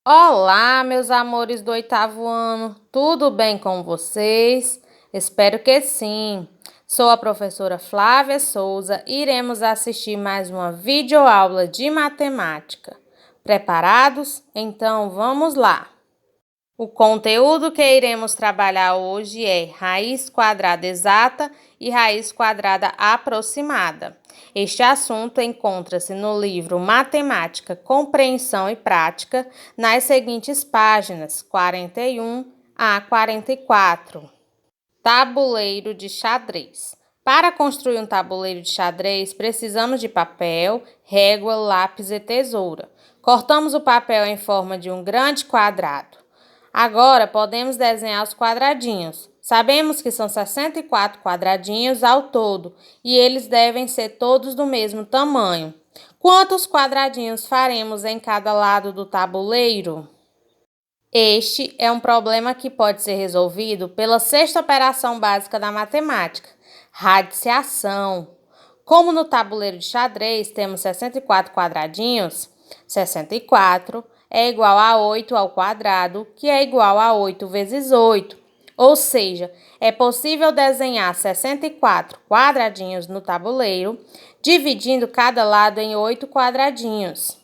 Olá, meus amores do oitavo ano, tudo bem com vocês? Espero que sim. Sou a professora Flávia Souza e iremos assistir mais uma videoaula de matemática. Preparados? Então vamos lá! O conteúdo que iremos trabalhar hoje é raiz quadrada exata e raiz quadrada aproximada. Este assunto encontra-se no livro Matemática, Compreensão e Prática, nas seguintes páginas 41 a 44. Tabuleiro de xadrez. Para construir um tabuleiro de xadrez, precisamos de papel, régua, lápis e tesoura. Cortamos o papel em forma de um grande quadrado. Agora podemos desenhar os quadradinhos. Sabemos que são 64 quadradinhos ao todo e eles devem ser todos do mesmo tamanho. Quantos quadradinhos faremos em cada lado do tabuleiro? Este é um problema que pode ser resolvido pela sexta operação básica da matemática, radiciação. Como no tabuleiro de xadrez temos 64 quadradinhos, 64 é igual a 8 ao quadrado, que é igual a 8 vezes 8. Ou seja, é possível desenhar 64 quadradinhos no tabuleiro, dividindo cada lado em 8 quadradinhos.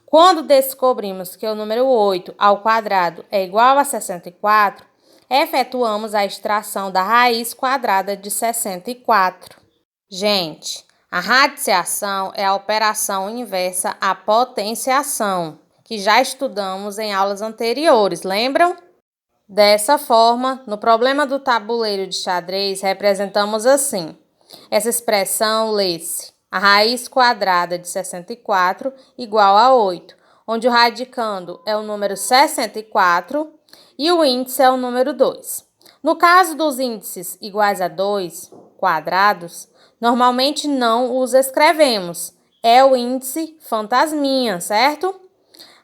Quando descobrimos que o número 8 ao quadrado é igual a 64, efetuamos a extração da raiz quadrada de 64. Gente, a radiciação é a operação inversa à potenciação, que já estudamos em aulas anteriores, lembram? Dessa forma, no problema do tabuleiro de xadrez, representamos assim. Essa expressão lê-se: a raiz quadrada de 64 igual a 8, onde o radicando é o número 64 e o índice é o número 2. No caso dos índices iguais a 2, quadrados, normalmente não os escrevemos. É o índice fantasminha, certo?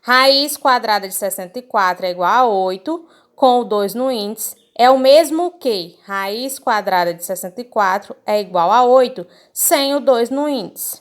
Raiz quadrada de 64 é igual a 8, com o 2 no índice, é o mesmo que raiz quadrada de 64 é igual a 8, sem o 2 no índice.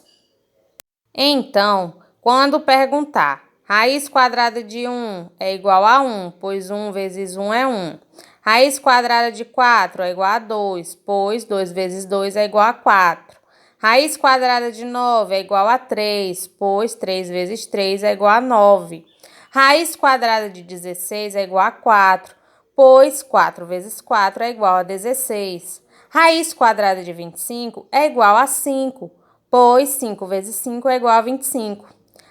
Então, quando perguntar raiz quadrada de 1 é igual a 1, pois 1 vezes 1 é 1. Raiz quadrada de 4 é igual a 2, pois 2 vezes 2 é igual a 4. Raiz quadrada de 9 é igual a 3, pois 3 vezes 3 é igual a 9. Raiz quadrada de 16 é igual a 4, pois 4 vezes 4 é igual a 16. Raiz quadrada de 25 é igual a 5, pois 5 vezes 5 é igual a 25.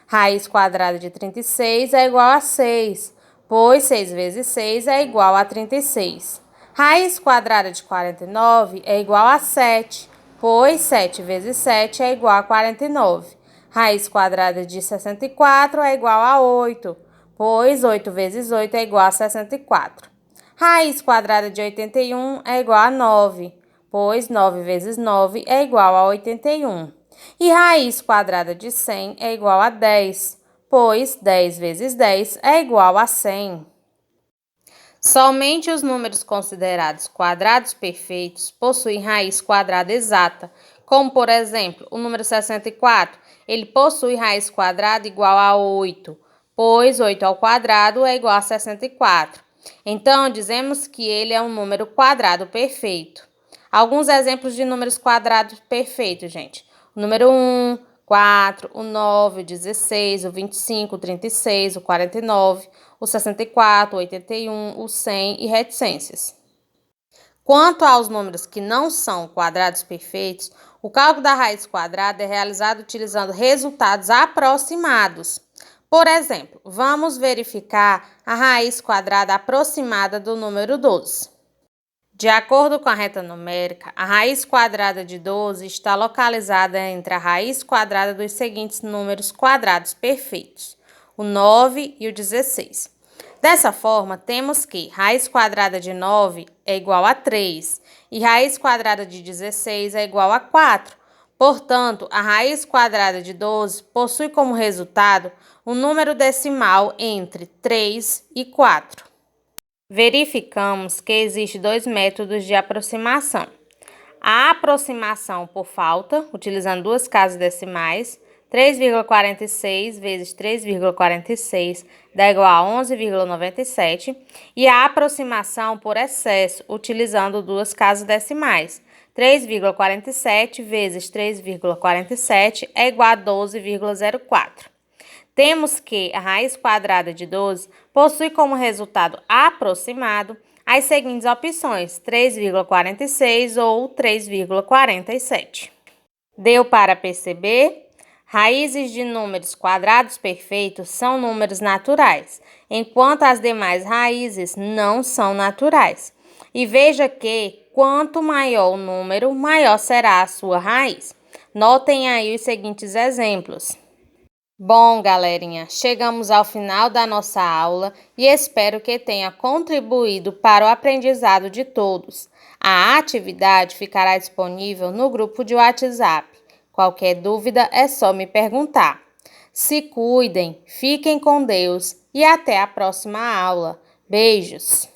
Raiz quadrada de 36 é igual a 6, pois 6 vezes 6 é igual a 36. Raiz quadrada de 49 é igual a 7, pois 7 vezes 7 é igual a 49. Raiz quadrada de 64 é igual a 8, pois 8 vezes 8 é igual a 64. Raiz quadrada de 81 é igual a 9, pois 9 vezes 9 é igual a 81. E raiz quadrada de 100 é igual a 10, pois 10 vezes 10 é igual a 100. Somente os números considerados quadrados perfeitos possuem raiz quadrada exata, como, por exemplo, o número 64, ele possui raiz quadrada igual a 8, pois 8 ao quadrado é igual a 64. Então, dizemos que ele é um número quadrado perfeito. Alguns exemplos de números quadrados perfeitos, gente. O número 1, 4, o 9, o 16, o 25, o 36, o 49, o 64, o 81, o 100 e reticências. Quanto aos números que não são quadrados perfeitos, o cálculo da raiz quadrada é realizado utilizando resultados aproximados. Por exemplo, vamos verificar a raiz quadrada aproximada do número 12. De acordo com a reta numérica, a raiz quadrada de 12 está localizada entre a raiz quadrada dos seguintes números quadrados perfeitos, o 9 e o 16. Dessa forma, temos que raiz quadrada de 9 é igual a 3 e raiz quadrada de 16 é igual a 4. Portanto, a raiz quadrada de 12 possui como resultado um número decimal entre 3 e 4. Verificamos que existem dois métodos de aproximação. A aproximação por falta, utilizando duas casas decimais, 3,46 vezes 3,46 dá igual a 11,97 e a aproximação por excesso, utilizando duas casas decimais. 3,47 vezes 3,47 é igual a 12,04. Temos que a raiz quadrada de 12 possui como resultado aproximado as seguintes opções, 3,46 ou 3,47. Deu para perceber? Raízes de números quadrados perfeitos são números naturais, enquanto as demais raízes não são naturais. E veja que, quanto maior o número, maior será a sua raiz. Notem aí os seguintes exemplos. Bom, galerinha, chegamos ao final da nossa aula e espero que tenha contribuído para o aprendizado de todos. A atividade ficará disponível no grupo de WhatsApp. Qualquer dúvida é só me perguntar. Se cuidem, fiquem com Deus e até a próxima aula. Beijos!